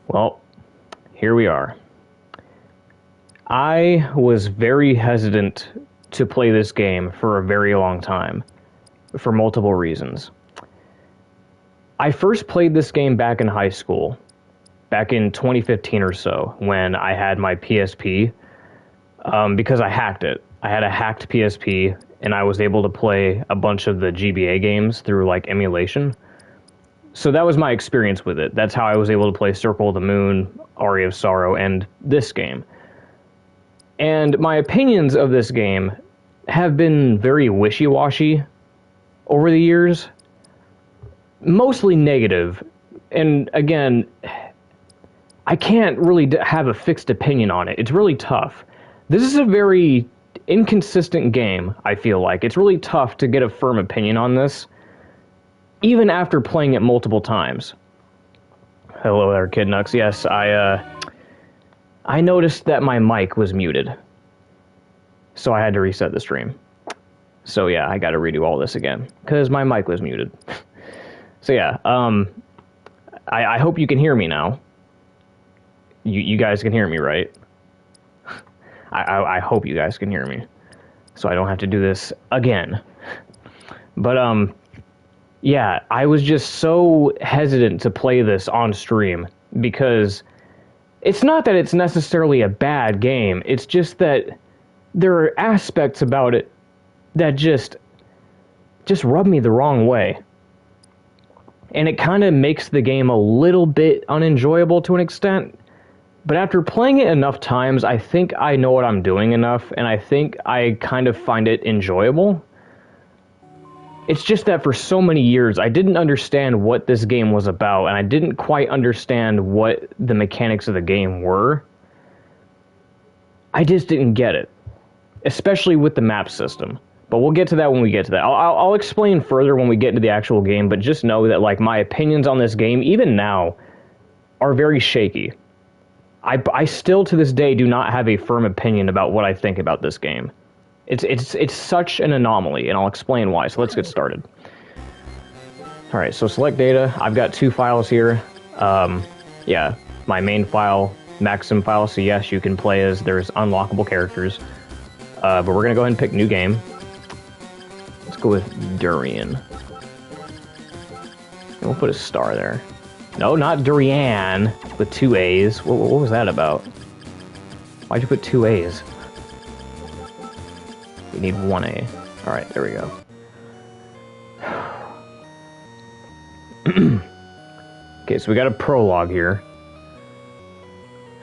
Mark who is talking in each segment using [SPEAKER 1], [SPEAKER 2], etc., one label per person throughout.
[SPEAKER 1] Well, here we are. I was very hesitant to play this game for a very long time, for multiple reasons. I first played this game back in high school, back in 2015 or so, when I had my PSP, because I hacked it. I had a hacked PSP, and I was able to play a bunch of the GBA games through, like, emulation. So that was my experience with it. That's how I was able to play Circle of the Moon, Aria of Sorrow, and this game. And my opinions of this game have been very wishy-washy over the years. Mostly negative. And again, I can't really have a fixed opinion on it. It's really tough. This is a very inconsistent game, I feel like. It's really tough to get a firm opinion on this, even after playing it multiple times. Hello there, Kid Nux. Yes, I noticed that my mic was muted, so I had to reset the stream. So yeah, I got to redo all this again, because my mic was muted. So yeah, I hope you can hear me now. You guys can hear me, right? I hope you guys can hear me, so I don't have to do this again. But yeah, I was just so hesitant to play this on stream, because it's not that it's necessarily a bad game, it's just that there are aspects about it that just rub me the wrong way. And it kind of makes the game a little bit unenjoyable to an extent. But after playing it enough times, I think I know what I'm doing enough, and I think I kind of find it enjoyable. It's just that for so many years, I didn't understand what this game was about, and I didn't quite understand what the mechanics of the game were. I just didn't get it, especially with the map system. But we'll get to that when we get to that. I'll explain further when we get into the actual game, but just know that, like, my opinions on this game, even now, are very shaky. I still, to this day, do not have a firm opinion about what I think about this game. It's such an anomaly, and I'll explain why. So let's get started. All right, so select data. I've got two files here. Yeah, my main file, Maxim file. So yes, you can play as there's unlockable characters. But we're gonna go ahead and pick new game. Let's go with Durian. And we'll put a star there. No, not Durian with two A's. What was that about? Why'd you put two A's? We need one A. Alright, there we go. Okay, so we got a prologue here.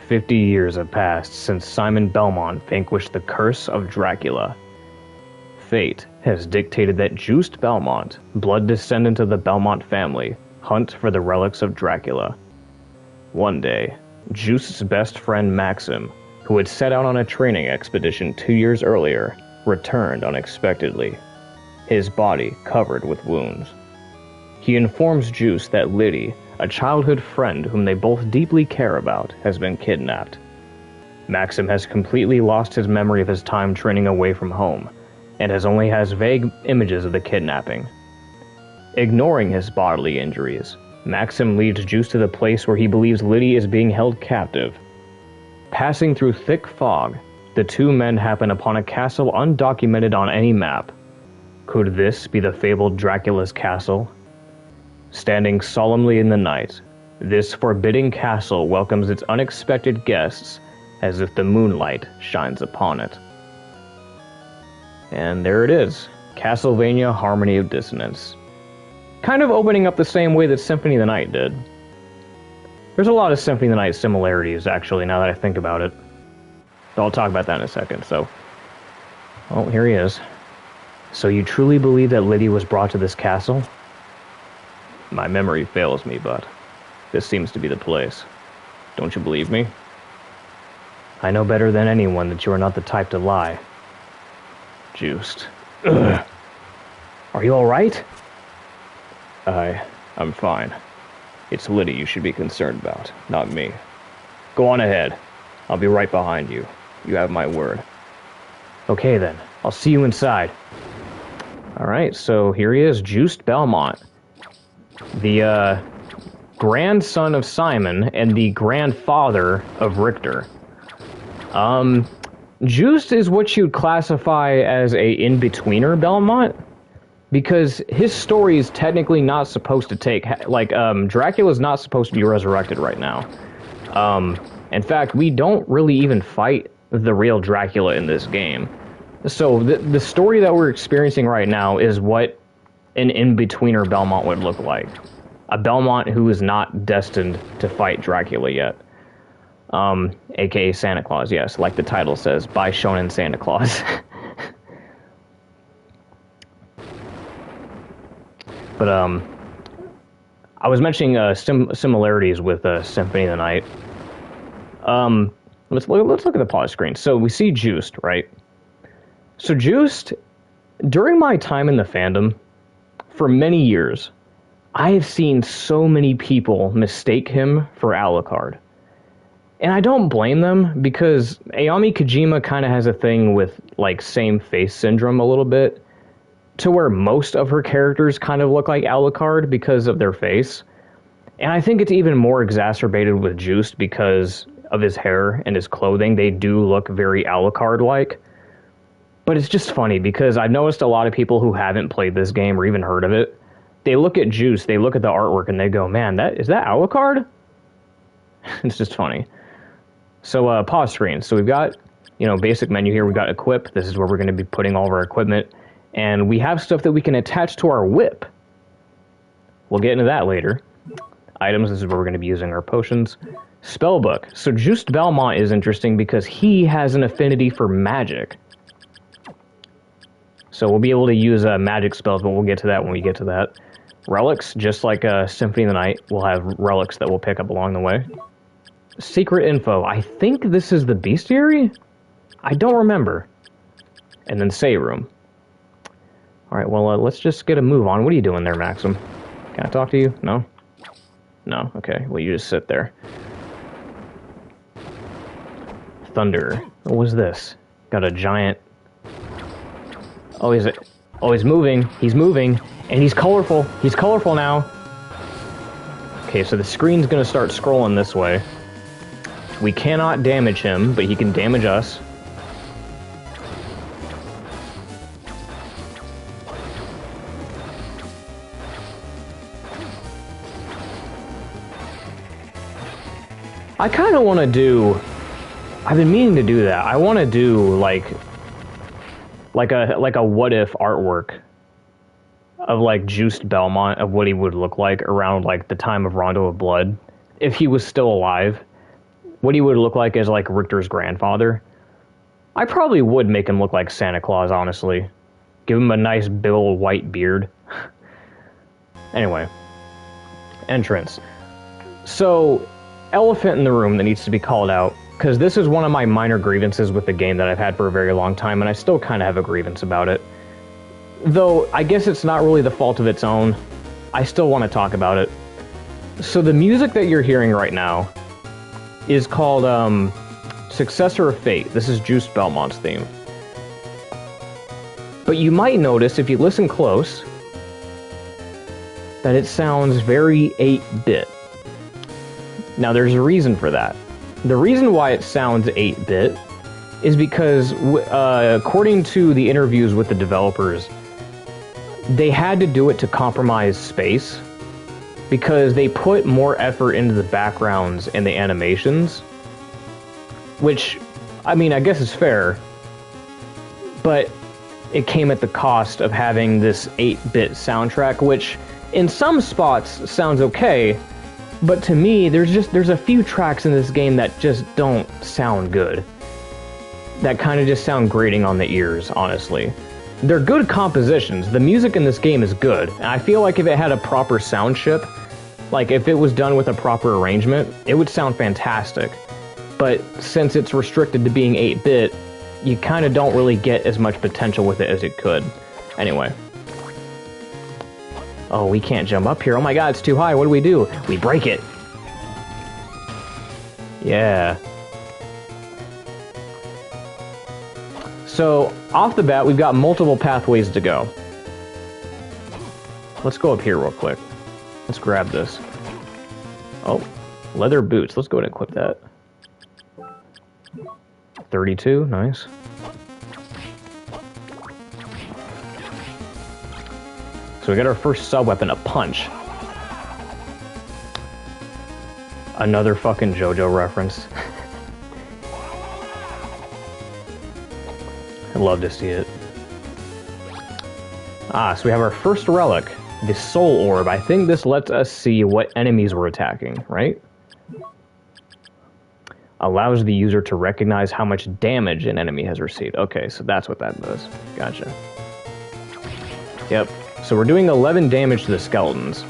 [SPEAKER 1] 50 years have passed since Simon Belmont vanquished the curse of Dracula. Fate has dictated that Juste Belmont, blood descendant of the Belmont family, hunt for the relics of Dracula. One day, Juste's best friend Maxim, who had set out on a training expedition 2 years earlier, returned unexpectedly, his body covered with wounds. He informs Juste that Liddy, a childhood friend whom they both deeply care about, has been kidnapped. Maxim has completely lost his memory of his time training away from home, and only has vague images of the kidnapping. Ignoring his bodily injuries, Maxim leads Juste to the place where he believes Liddy is being held captive. Passing through thick fog, the two men happen upon a castle undocumented on any map. Could this be the fabled Dracula's castle? Standing solemnly in the night, this forbidding castle welcomes its unexpected guests as if the moonlight shines upon it. And there it is, Castlevania Harmony of Dissonance. Kind of opening up the same way that Symphony of the Night did. There's a lot of Symphony of the Night similarities, actually, now that I think about it. So I'll talk about that in a second, so... Oh, here he is. So you truly believe that Liddy was brought to this castle? My memory fails me, but this seems to be the place. Don't you believe me? I know better than anyone that you are not the type to lie. Juste. Ugh. Are you alright? I'm fine. It's Liddy you should be concerned about, not me. Go on ahead. I'll be right behind you. You have my word. Okay then, I'll see you inside. Alright, so here he is, Juste Belmont. The grandson of Simon and the grandfather of Richter. Juiced is what you'd classify as a in-betweener Belmont, because his story is technically not supposed to take, like, Dracula's not supposed to be resurrected right now. In fact, we don't really even fight the real Dracula in this game. So the story that we're experiencing right now is what an in-betweener Belmont would look like. A Belmont who is not destined to fight Dracula yet. AKA Santa Claus, yes, like the title says, Bishonen Santa Claus. But, I was mentioning similarities with Symphony of the Night. Let's look at the pause screen. So we see Juiced, right? So Juiced, during my time in the fandom, for many years, I have seen so many people mistake him for Alucard. And I don't blame them, because Ayami Kojima kind of has a thing with, like, same face syndrome a little bit, to where most of her characters kind of look like Alucard because of their face. And I think it's even more exacerbated with Juiced because of his hair and his clothing. They do look very Alucard-like. But it's just funny, because I've noticed a lot of people who haven't played this game or even heard of it, they look at Juiced, they look at the artwork, and they go, man, is that Alucard? It's just funny. So, pause screen. So we've got, basic menu here. We've got equip. This is where we're going to be putting all of our equipment. And we have stuff that we can attach to our whip. We'll get into that later. Items, this is where we're going to be using our potions. Spellbook. So Juiced Belmont is interesting because he has an affinity for magic. So we'll be able to use magic spells, but we'll get to that when we get to that. Relics, just like Symphony of the Night, we'll have relics that we'll pick up along the way. Secret info. I think this is the bestiary? I don't remember. And then say room. Alright, well, let's just get a move on. What are you doing there, Maxim? Can I talk to you? No? No? Okay, well, you just sit there. Thunder. What was this? Got a giant... Oh, he's moving. He's moving. And he's colorful. He's colorful now. Okay, so the screen's gonna start scrolling this way. We cannot damage him, but he can damage us. I kind of want to do... I've been meaning to do that. I want to do, like a what-if artwork of, like, Juiced Belmont, of what he would look like around, like, the time of Rondo of Blood. If he was still alive. What he would look like as, like, Richter's grandfather. I probably would make him look like Santa Claus, honestly. Give him a nice big old white beard. Anyway. Entrance. So, elephant in the room that needs to be called out, because this is one of my minor grievances with the game that I've had for a very long time, and I still kind of have a grievance about it. Though, I guess it's not really the fault of its own. I still want to talk about it. So the music that you're hearing right now is called, Successor of Fate. This is Juiced Belmont's theme. But you might notice, if you listen close, that it sounds very 8-bit. Now, there's a reason for that. The reason why it sounds 8-bit is because, according to the interviews with the developers, they had to do it to compromise space, because they put more effort into the backgrounds and the animations, which, I mean, I guess is fair, but it came at the cost of having this 8-bit soundtrack, which in some spots sounds okay, but to me, there's a few tracks in this game that just don't sound good. That kind of just sound grating on the ears, honestly. They're good compositions. The music in this game is good, and I feel like if it had a proper sound chip, like if it was done with a proper arrangement, it would sound fantastic. But since it's restricted to being 8-bit, you kind of don't really get as much potential with it as it could. Anyway. Oh, we can't jump up here. Oh my god, it's too high. What do? We break it. Yeah. So, off the bat, we've got multiple pathways to go. Let's go up here real quick. Let's grab this. Oh, leather boots. Let's go ahead and equip that. 32, nice. So we got our first sub-weapon, a punch. Another fucking JoJo reference. I'd love to see it. Ah, so we have our first relic, the Soul Orb. I think this lets us see what enemies we're attacking, right? Allows the user to recognize how much damage an enemy has received. Okay, so that's what that does. Gotcha. Yep. So we're doing 11 damage to the skeletons.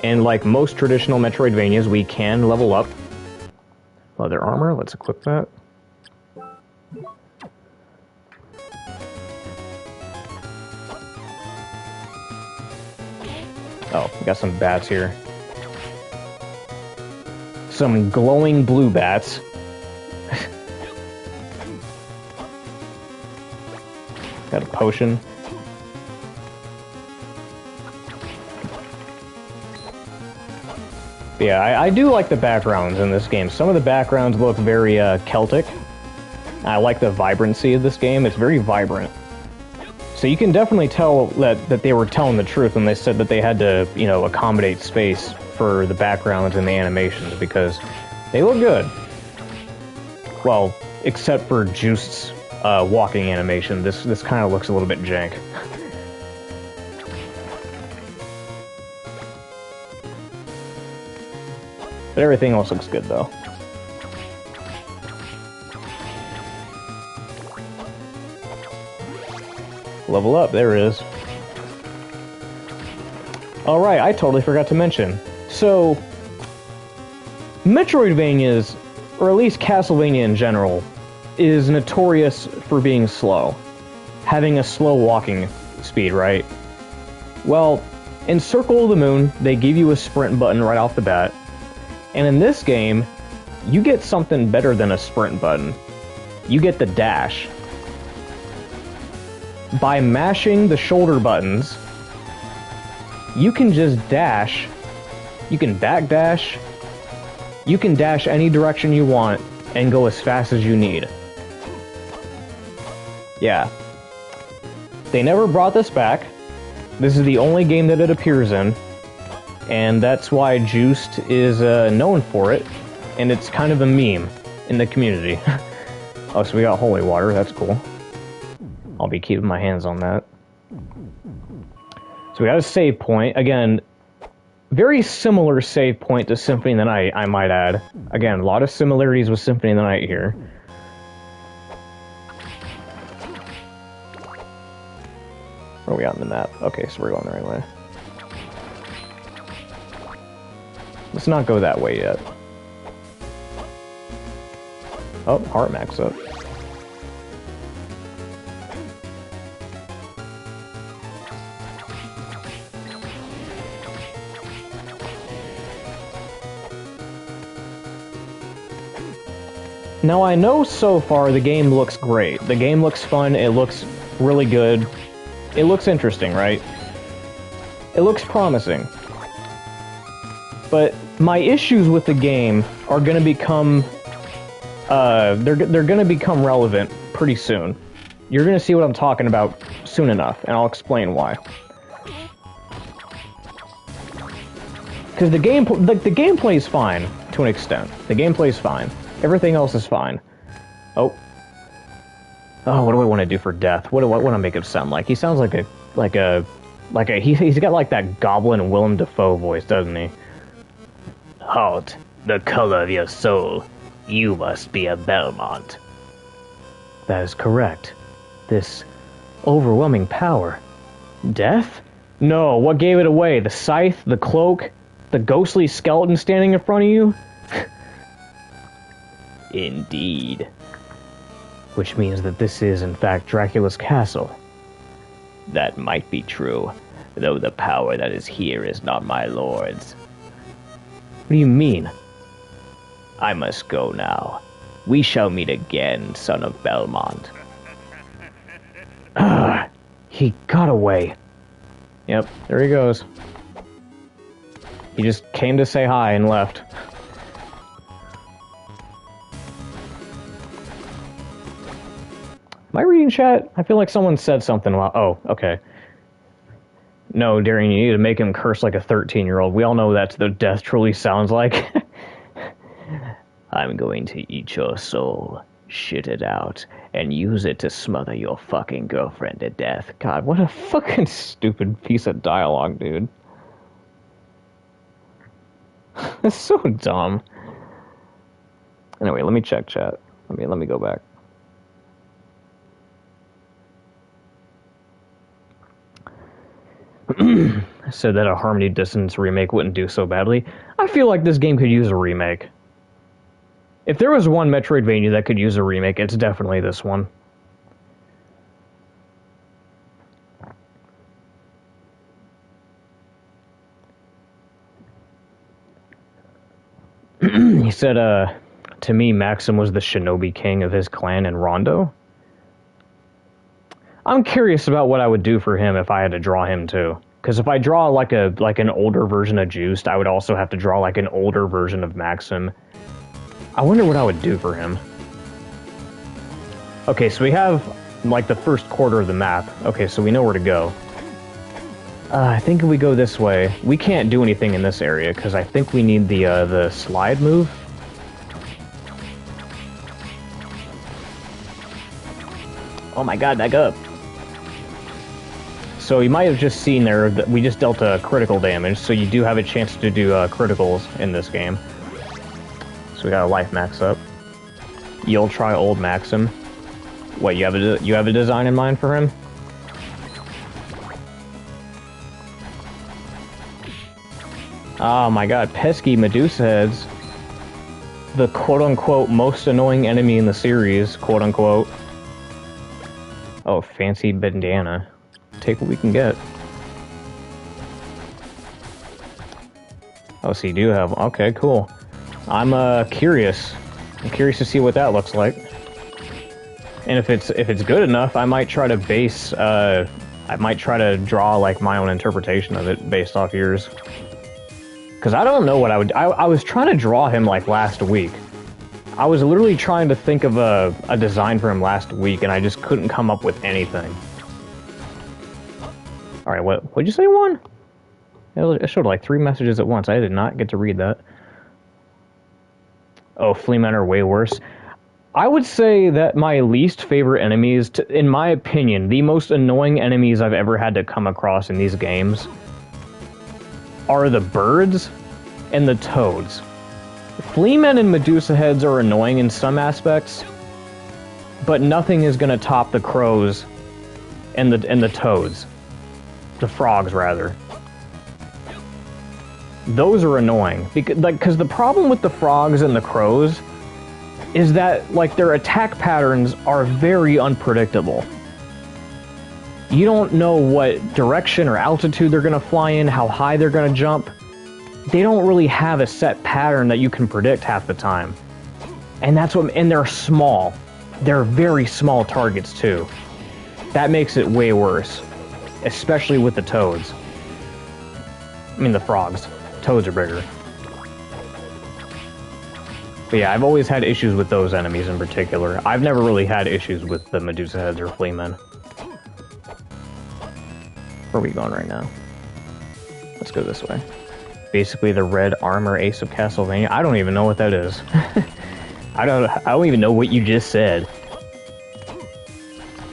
[SPEAKER 1] And like most traditional Metroidvanias, we can level up. Leather armor, let's equip that. Oh, we got some bats here. Some glowing blue bats. Got a potion. But yeah, I do like the backgrounds in this game. Some of the backgrounds look very Celtic. I like the vibrancy of this game. It's very vibrant. So you can definitely tell that they were telling the truth when they said that they had to, you know, accommodate space for the backgrounds and the animations, because they look good. Well, except for Juiced's walking animation. This kind of looks a little bit jank. But everything else looks good, though. Level up, there it is. Alright, I totally forgot to mention. So, Metroidvanias, or at least Castlevania in general, is notorious for being slow. Having a slow walking speed, right? Well, in Circle of the Moon, they give you a sprint button right off the bat. And in this game, you get something better than a sprint button. You get the dash. By mashing the shoulder buttons, you can just dash. You can backdash. You can dash any direction you want and go as fast as you need. Yeah. They never brought this back. This is the only game that it appears in. And that's why Juiced is known for it. And it's kind of a meme in the community. Oh, so we got holy water. That's cool. I'll be keeping my hands on that. So we got a save point. Again, very similar save point to Symphony of the Night, I might add. Again, a lot of similarities with Symphony of the Night here. Where are we on the map? Okay, so we're going the right way. Let's not go that way yet. Oh, heart max up. Now I know so far the game looks great. The game looks fun, it looks really good. It looks interesting, right? It looks promising. But my issues with the game are gonna become they're gonna become relevant pretty soon. You're gonna see what I'm talking about soon enough, and I'll explain why. Because the gameplay is fine to an extent. The gameplay is fine. Everything else is fine. Oh, what do I want to do for death? What do I want to make him sound like? He sounds like he's got like that goblin Willem Dafoe voice, doesn't he? Halt, the color of your soul. You must be a Belmont. That is correct. This overwhelming power. Death? No, what gave it away? The scythe, the cloak, the ghostly skeleton standing in front of you? Indeed. Which means that this is, in fact, Dracula's castle. That might be true, though the power that is here is not my lord's. What do you mean? I must go now. We shall meet again, son of Belmont. Ah, he got away. Yep, there he goes. He just came to say hi and left. Am I reading chat? I feel like someone said something while... Oh, okay. No, Darian, you need to make him curse like a 13-year-old. We all know that's what death truly sounds like. I'm going to eat your soul, shit it out, and use it to smother your fucking girlfriend to death. God, what a fucking stupid piece of dialogue, dude. That's so dumb. Anyway, let me check chat. Let me go back. Said that a Harmony Dissonance remake wouldn't do so badly. I feel like this game could use a remake. If there was one Metroidvania that could use a remake, it's definitely this one. He said, to me, Maxim was the shinobi king of his clan in Rondo. I'm curious about what I would do for him if I had to draw him too. Because if I draw like an older version of Juiced, I would also have to draw like an older version of Maxim. I wonder what I would do for him. Okay, so we have like the first quarter of the map. Okay, so we know where to go. I think if we go this way, we can't do anything in this area because I think we need the slide move. Oh my god, back up. So you might have just seen there that we just dealt critical damage, so you do have a chance to do criticals in this game. So we got a life max up. You'll try old Maxim. What, you have a design in mind for him? Oh my god, pesky Medusa heads. The quote-unquote most annoying enemy in the series, quote-unquote. Oh, fancy bandana. Take what we can get. Oh, so you do have... Okay, cool. I'm curious. I'm curious to see what that looks like. And if it's good enough, I might try to base... I might try to draw, like, my own interpretation of it based off yours. Because I don't know what I would... I was trying to draw him, like, last week. I was literally trying to think of a design for him last week, and I just couldn't come up with anything. Alright, what'd you say, Juan? It showed like 3 messages at once. I did not get to read that. Oh, Fleamen are way worse. I would say that my least favorite enemies, in my opinion, the most annoying enemies I've ever had to come across in these games are the birds and the toads. Fleamen and Medusa heads are annoying in some aspects, but nothing is going to top the crows and the toads. The frogs, rather. Those are annoying. Because the problem with the frogs and the crows is that, like, their attack patterns are very unpredictable. You don't know what direction or altitude they're going to fly in, how high they're going to jump. They don't really have a set pattern that you can predict half the time. And they're small. They're very small targets, too. That makes it way worse. Especially with the toads. I mean, the frogs. Toads are bigger. But yeah, I've always had issues with those enemies in particular. I've never really had issues with the Medusa heads or Fleamen. Where are we going right now? Let's go this way. Basically the red armor ace of Castlevania. I don't even know what that is. I don't even know what you just said.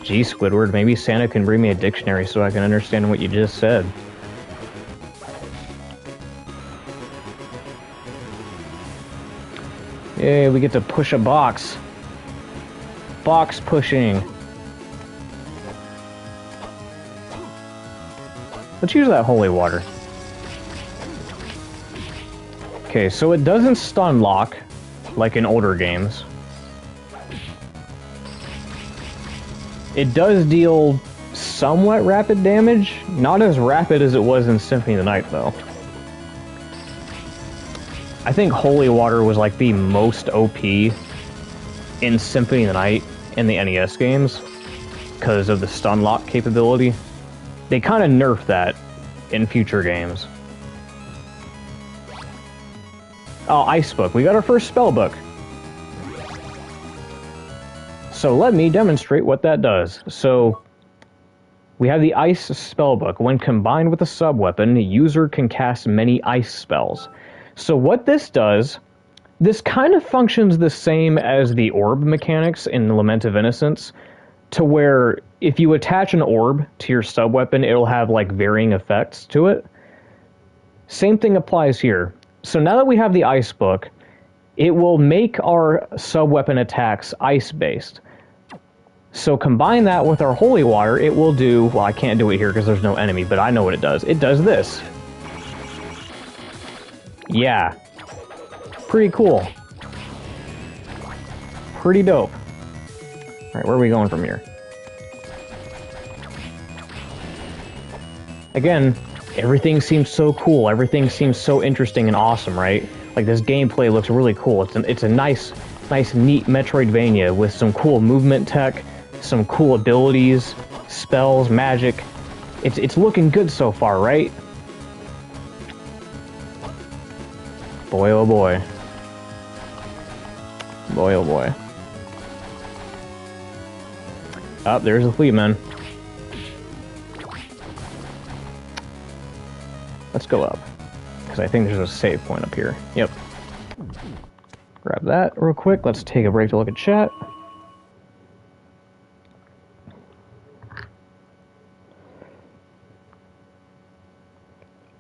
[SPEAKER 1] Gee, Squidward, maybe Santa can bring me a dictionary so I can understand what you just said. Yay, we get to push a box. Box pushing. Let's use that holy water. Okay, so it doesn't stun lock like in older games. It does deal somewhat rapid damage. Not as rapid as it was in Symphony of the Night, though. I think Holy Water was like the most OP in Symphony of the Night in the NES games because of the stun lock capability. They kind of nerfed that in future games. Oh, Ice Book. We got our first spell book. So let me demonstrate what that does. So we have the Ice Spellbook. When combined with a sub-weapon, the user can cast many ice spells. So what this does, this kind of functions the same as the orb mechanics in Lament of Innocence, to where if you attach an orb to your sub-weapon, it'll have like varying effects to it. Same thing applies here. So now that we have the Ice Book, it will make our sub-weapon attacks ice-based. So combine that with our Holy Water, it will do, well, I can't do it here because there's no enemy, but I know what it does. It does this. Yeah. Pretty cool. Pretty dope. Alright, where are we going from here? Again, everything seems so cool. Everything seems so interesting and awesome, right? Like, this gameplay looks really cool. It's a nice, neat Metroidvania with some cool movement tech, some cool abilities, spells, magic. It's looking good so far, right? Boy, oh boy. Boy, oh boy. Oh, there's the Fleetman. Let's go up, because I think there's a save point up here. Yep. Grab that real quick. Let's take a break to look at chat.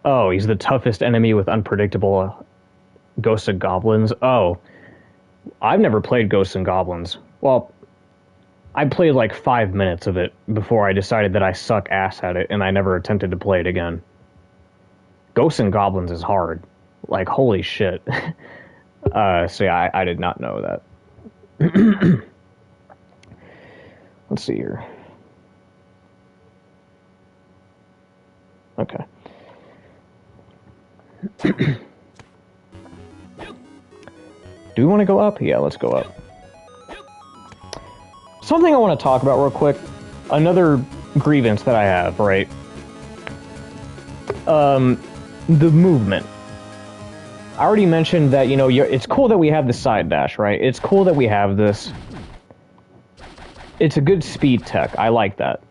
[SPEAKER 1] Oh, he's the toughest enemy with unpredictable Ghosts and Goblins. Oh, I've never played Ghosts and Goblins. Well, I played like 5 minutes of it before I decided that I suck ass at it, and I never attempted to play it again. Ghosts and Goblins is hard. Like, holy shit. So yeah, I did not know that. Let's see here. Okay. Do we want to go up? Yeah, let's go up. Something I want to talk about real quick. Another grievance that I have, right? The movement. I already mentioned that, you know, it's cool that we have the side dash, right? It's cool that we have this. It's a good speed tech. I like that.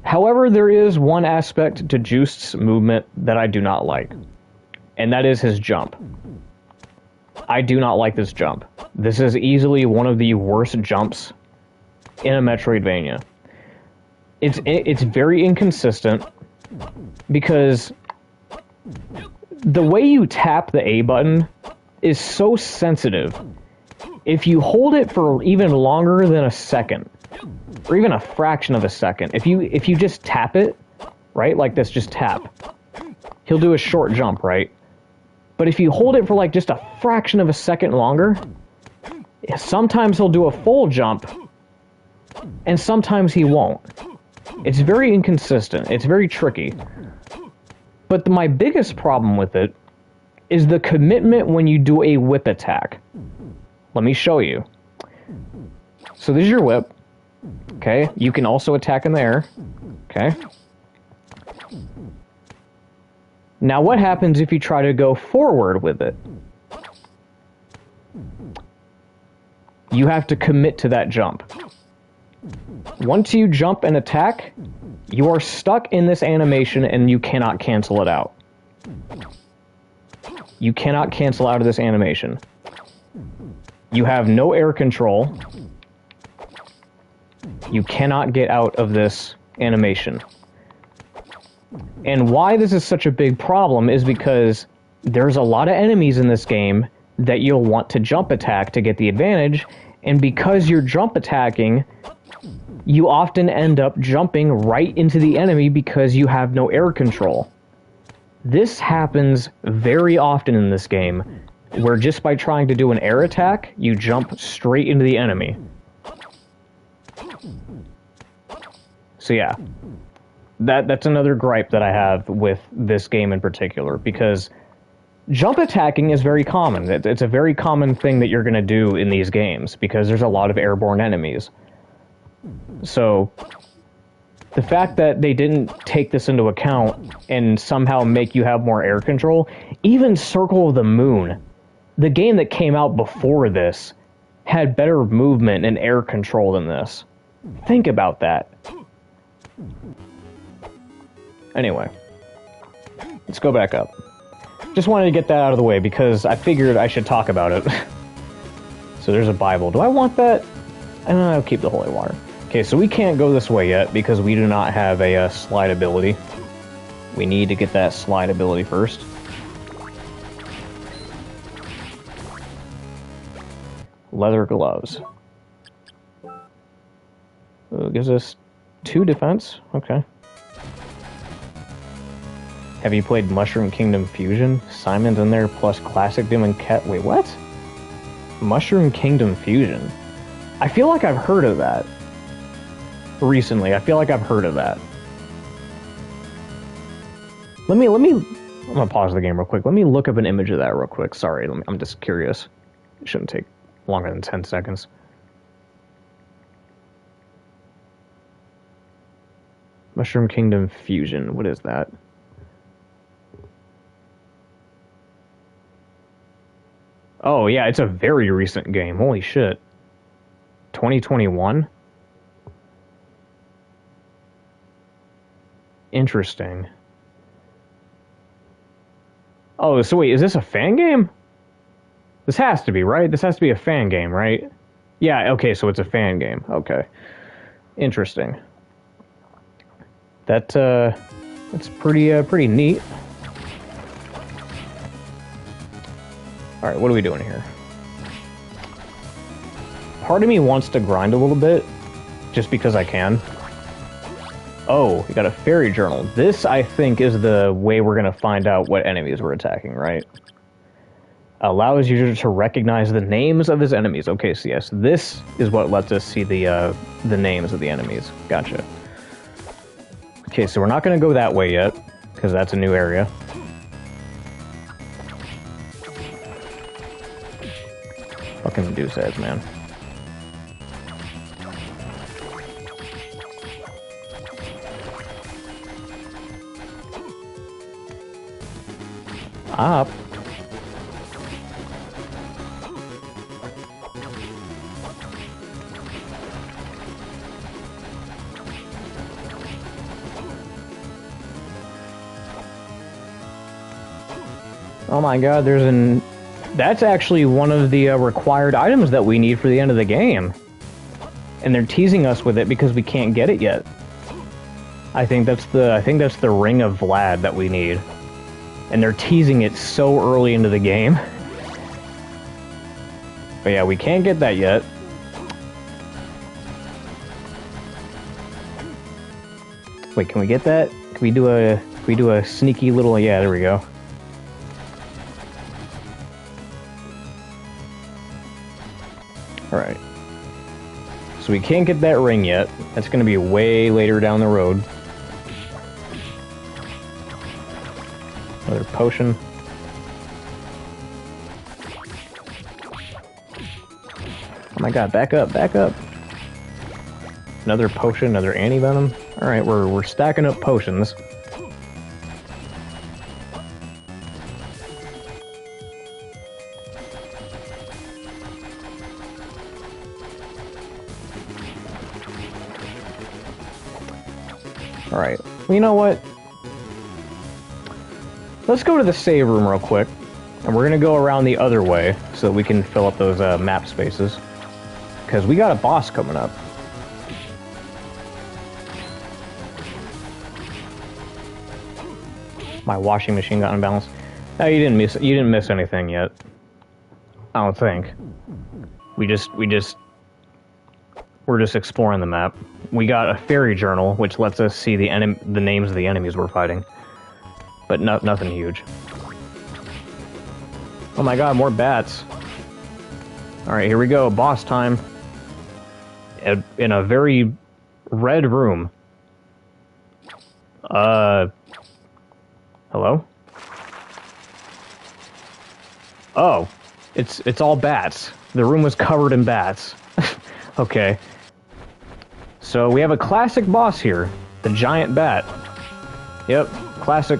[SPEAKER 1] However, there is one aspect to Juiced's movement that I do not like. And that is his jump. I do not like this jump. This is easily one of the worst jumps in a Metroidvania. It's very inconsistent because the way you tap the A button is so sensitive. If you hold it for even longer than a second, or even a fraction of a second, if you just tap it, right, like this, just tap, he'll do a short jump, right? But if you hold it for like just a fraction of a second longer, sometimes he'll do a full jump, and sometimes he won't. It's very inconsistent. It's very tricky. But my biggest problem with it is the commitment when you do a whip attack. Let me show you. So this is your whip. Okay, you can also attack in the air. Okay. Now what happens if you try to go forward with it? You have to commit to that jump. Once you jump and attack, you are stuck in this animation and you cannot cancel it out. You cannot cancel out of this animation. You have no air control. You cannot get out of this animation. And why this is such a big problem is because there's a lot of enemies in this game that you'll want to jump attack to get the advantage, and because you're jump attacking, you often end up jumping right into the enemy because you have no air control. This happens very often in this game, where just by trying to do an air attack, you jump straight into the enemy. So yeah, that's another gripe that I have with this game in particular, because jump attacking is very common. It's a very common thing that you're going to do in these games, because there's a lot of airborne enemies. So, The fact that they didn't take this into account and somehow make you have more air control, even Circle of the Moon, the game that came out before this, had better movement and air control than this. Think about that. Anyway, let's go back up. Just wanted to get that out of the way because I figured I should talk about it. So there's a Bible. Do I want that? I don't know, I'll keep the holy water. Okay, so we can't go this way yet because we do not have a slide ability. We need to get that slide ability first. Leather gloves. Gives us 2 defense. Okay. Have you played Mushroom Kingdom Fusion? Simon's in there plus Classic Doom and Cat. Wait, what? Mushroom Kingdom Fusion. I feel like I've heard of that. Recently, I feel like I've heard of that. Let me. I'm gonna pause the game real quick. Let me look up an image of that real quick. Sorry, I'm just curious. It shouldn't take longer than 10 seconds. Mushroom Kingdom Fusion. What is that? Oh, yeah, it's a very recent game. Holy shit. 2021? Interesting. Oh, so wait, is this a fan game? This has to be, right? This has to be a fan game, right? Yeah, okay, so it's a fan game. Okay. Interesting. That's pretty neat. Alright, what are we doing here? Part of me wants to grind a little bit, just because I can. Oh, we got a fairy journal. This, I think, is the way we're going to find out what enemies we're attacking, right? Allows users to recognize the names of his enemies. Okay, so yes, this is what lets us see the names of the enemies. Gotcha. Okay, so we're not going to go that way yet, because that's a new area. Fucking Medusa heads, man. Up. Oh my god, there's an... That's actually one of the required items that we need for the end of the game. And they're teasing us with it because we can't get it yet. I think that's the Ring of Vlad that we need. And they're teasing it so early into the game. But yeah, we can't get that yet. Wait, can we get that? Can we do a sneaky little... Yeah, there we go. Alright. So we can't get that ring yet. That's going to be way later down the road. Another potion. Oh my god, back up, back up. Another potion, another anti-venom. Alright, we're stacking up potions. Alright, well, you know what? Let's go to the save room real quick. And we're gonna go around the other way so that we can fill up those map spaces. Because we got a boss coming up. My washing machine got unbalanced. No, you didn't miss anything yet. I don't think. We're just exploring the map. We got a fairy journal, which lets us see the names of the enemies we're fighting. But nothing huge. Oh my god, more bats. Alright, here we go. Boss time. In a very red room. Hello? Oh. It's all bats. The room was covered in bats. Okay. So we have a classic boss here. The giant bat. Yep, classic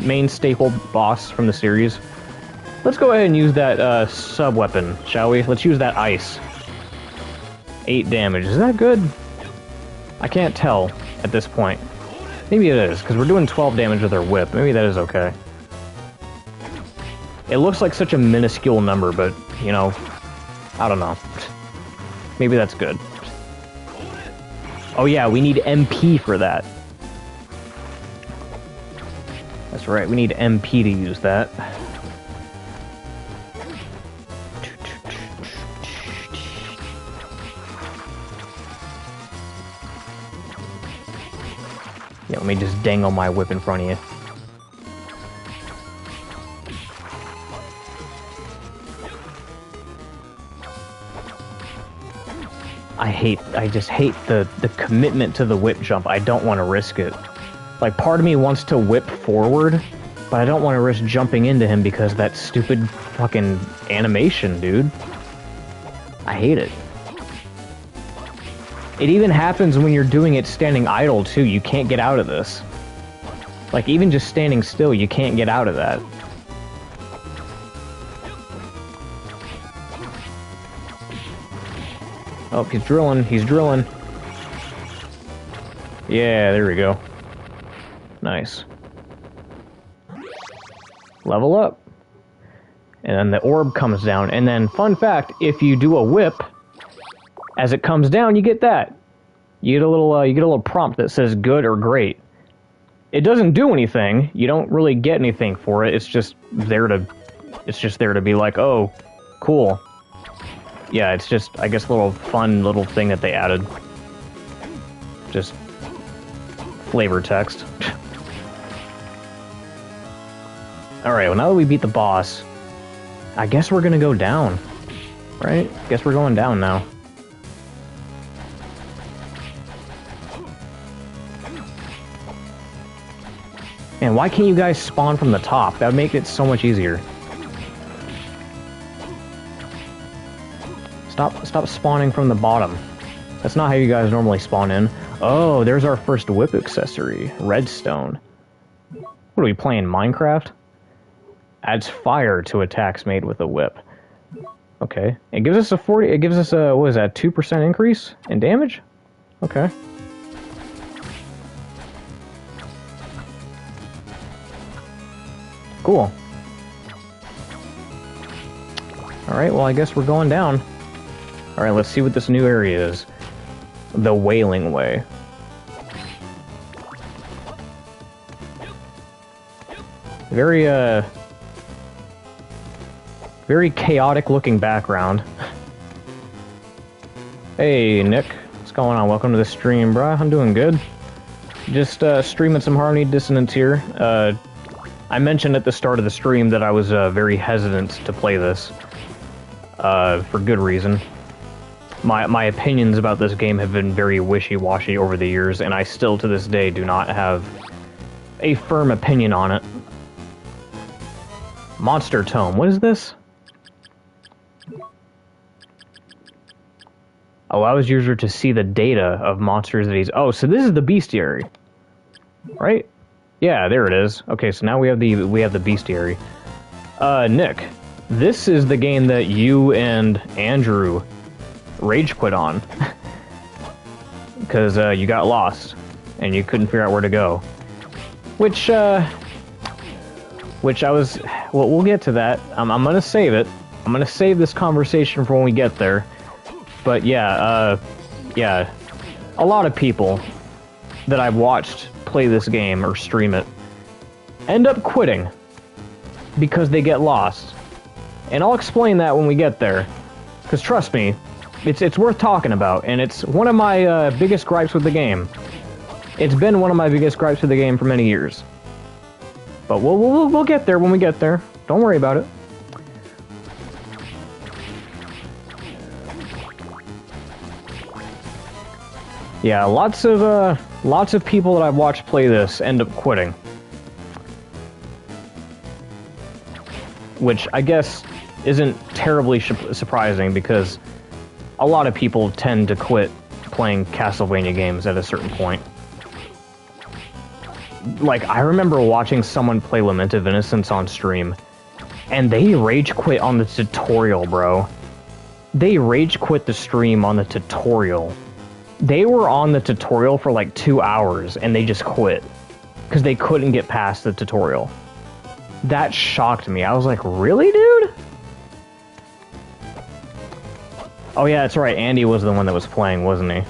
[SPEAKER 1] main staple boss from the series. Let's go ahead and use that sub-weapon, shall we? Let's use that ice. 8 damage. Is that good? I can't tell at this point. Maybe it is, because we're doing 12 damage with our whip. Maybe that is okay. It looks like such a minuscule number, but, you know, I don't know. Maybe that's good. Oh yeah, we need MP for that. That's right, we need MP to use that. Yeah, let me just dangle my whip in front of you. I just hate the commitment to the whip jump. I don't want to risk it. Like, part of me wants to whip forward, but I don't want to risk jumping into him because of that stupid fucking animation, dude. I hate it. It even happens when you're doing it standing idle, too. You can't get out of this. Like, even just standing still, you can't get out of that. Oh, he's drilling. He's drilling. Yeah, there we go. Nice. Level up. And then the orb comes down. And then, fun fact, if you do a whip, as it comes down, you get that. You get a little prompt that says good or great. It doesn't do anything. You don't really get anything for it. It's just there to be like, oh, cool. Yeah, it's just, I guess, a little fun little thing that they added. Just flavor text. Alright, well, now that we beat the boss, I guess we're gonna go down. Right? Guess we're going down now. Man, why can't you guys spawn from the top? That would make it so much easier. Stop spawning from the bottom. That's not how you guys normally spawn in. Oh, there's our first whip accessory. Redstone. What are we playing, Minecraft? Adds fire to attacks made with a whip. Okay. It gives us a what is that, 2% increase in damage? Okay. Cool. Alright, well, I guess we're going down. Alright, let's see what this new area is. The Wailing Way. Very chaotic looking background. Hey, Nick. What's going on? Welcome to the stream, bruh. I'm doing good. Just streaming some Harmony Dissonance here. I mentioned at the start of the stream that I was very hesitant to play this. For good reason. My opinions about this game have been very wishy-washy over the years, and I still, to this day, do not have a firm opinion on it. Monster Tome. What is this? Allows user to see the data of monsters that he's... Oh, so this is the bestiary. Right? Yeah, there it is. Okay, so now we have the bestiary. Nick, this is the game that you and Andrew rage quit on. Because you got lost and you couldn't figure out where to go. Which I was... Well, we'll get to that. I'm gonna save it. I'm gonna save this conversation for when we get there. But yeah, yeah. A lot of people that I've watched play this game or stream it end up quitting because they get lost. And I'll explain that when we get there. Because trust me, it's worth talking about, and it's one of my biggest gripes with the game. It's been one of my biggest gripes with the game for many years. But we'll get there when we get there. Don't worry about it. Yeah, lots of people that I've watched play this end up quitting. Which I guess isn't terribly surprising because a lot of people tend to quit playing Castlevania games at a certain point. like, I remember watching someone play Lament of Innocence on stream, and they rage quit on the tutorial, bro. They rage quit the stream on the tutorial. They were on the tutorial for like 2 hours, and they just quit. Because they couldn't get past the tutorial. That shocked me. I was like, really, dude? Oh yeah, that's right. Andy was the one that was playing, wasn't he?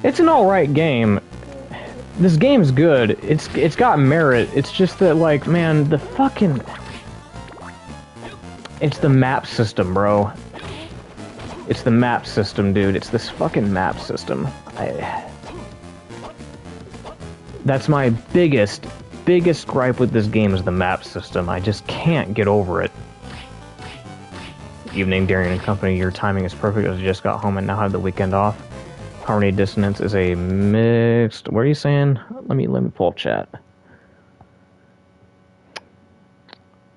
[SPEAKER 1] It's an alright game. This game's good. It's got merit. It's just that, like, man, the fucking... It's the map system, bro. It's the map system, dude. It's this fucking map system. That's my biggest gripe with this game is the map system. I just can't get over it. Evening, Darian and company. Your timing is perfect as I just got home and now have the weekend off. Harmony Dissonance is a mixed... What are you saying? Let me pull up chat.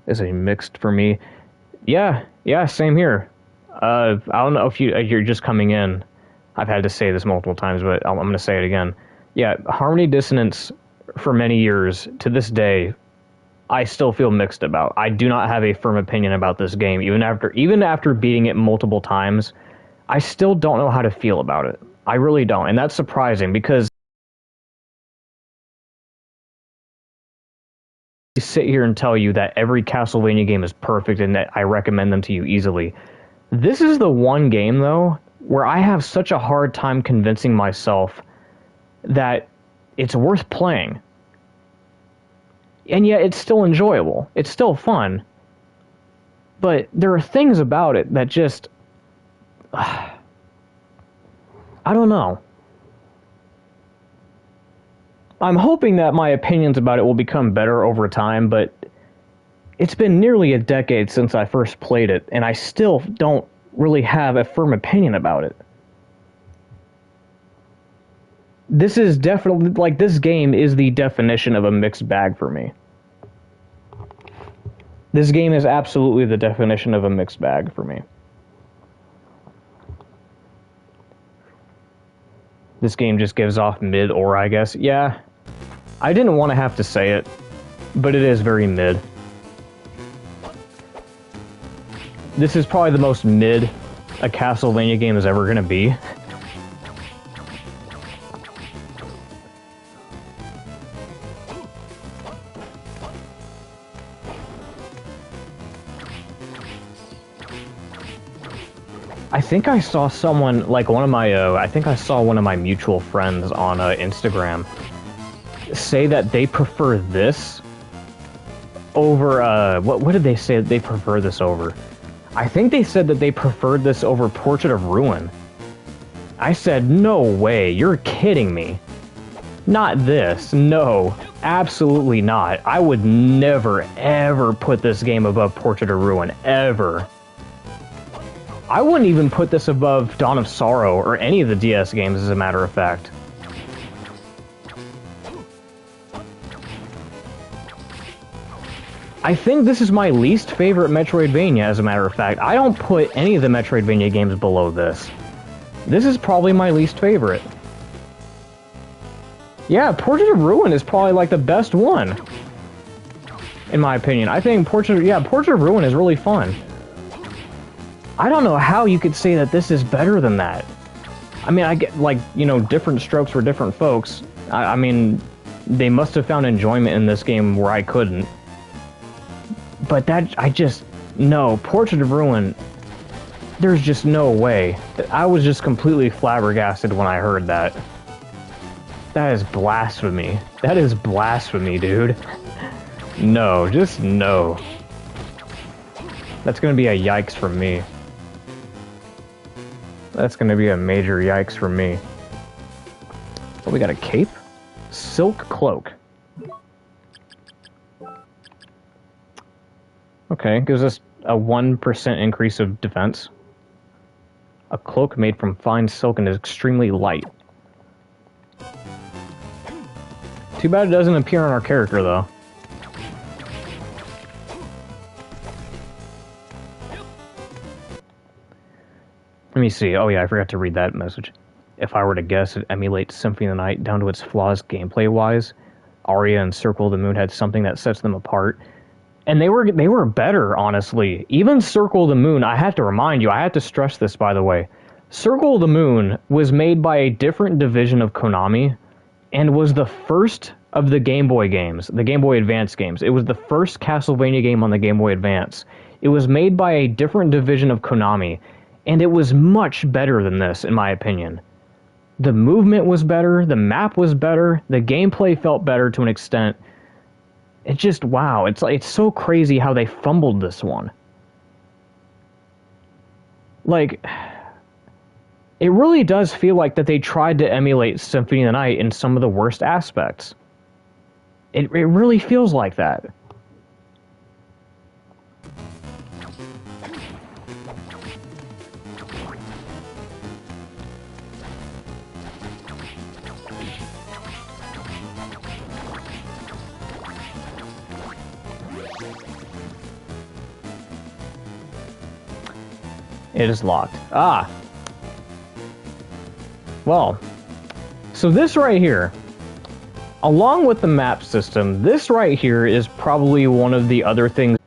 [SPEAKER 1] Is a mixed for me. Yeah, same here. I don't know if you're just coming in. I've had to say this multiple times, but I'm going to say it again. Yeah, Harmony Dissonance, for many years, to this day, I still feel mixed about. I do not have a firm opinion about this game. Even after beating it multiple times, I still don't know how to feel about it. I really don't, and that's surprising, because I sit here and tell you that every Castlevania game is perfect and that I recommend them to you easily. This is the one game, though, where I have such a hard time convincing myself that it's worth playing. And yet it's still enjoyable. It's still fun. But there are things about it that just... I don't know. I'm hoping that my opinions about it will become better over time, but it's been nearly a decade since I first played it, and I still don't really have a firm opinion about it. This is definitely, like, this game is the definition of a mixed bag for me. This game is absolutely the definition of a mixed bag for me. This game just gives off mid or, I guess. Yeah, I didn't want to have to say it, but it is very mid. This is probably the most mid a Castlevania game is ever going to be. I think I saw someone, like one of my, I think I saw one of my mutual friends on Instagram say that they prefer this over, what did they say that they prefer this over? I think they said that they preferred this over Portrait of Ruin. I said, no way, you're kidding me. Not this, no, absolutely not. I would never, ever put this game above Portrait of Ruin, ever. I wouldn't even put this above Dawn of Sorrow or any of the DS games, as a matter of fact. I think this is my least favorite Metroidvania, as a matter of fact. I don't put any of the Metroidvania games below this. This is probably my least favorite. Yeah, Portrait of Ruin is probably like the best one, in my opinion. I think Portrait of Ruin is really fun. I don't know how you could say that this is better than that. I mean, I get, like, you know, different strokes for different folks. I mean, they must have found enjoyment in this game where I couldn't. But no, Portrait of Ruin, there's just no way. I was just completely flabbergasted when I heard that. That is blasphemy. That is blasphemy, dude. No, just no. That's gonna be a yikes from me. That's gonna be a major yikes from me. Oh, we got a cape? Silk cloak. Okay, gives us a 1% increase of defense. A cloak made from fine silk and is extremely light. Too bad it doesn't appear on our character, though. Let me see. Oh yeah, I forgot to read that message. if I were to guess, it emulates Symphony of the Night down to its flaws gameplay-wise. Aria and Circle of the Moon had something that sets them apart. And they were better, honestly. Even Circle of the Moon, I have to remind you, I have to stress this, by the way. Circle of the Moon was made by a different division of Konami and was the first of the Game Boy games, the Game Boy Advance games. It was the first Castlevania game on the Game Boy Advance. It was made by a different division of Konami, and it was much better than this, in my opinion. The movement was better, the map was better, the gameplay felt better to an extent. It's just, wow, it's so crazy how they fumbled this one. Like, it really does feel like that they tried to emulate Symphony of the Night in some of the worst aspects. It really feels like that. It is locked. Ah. Well, so this right here, along with the map system, this right here is probably one of the other things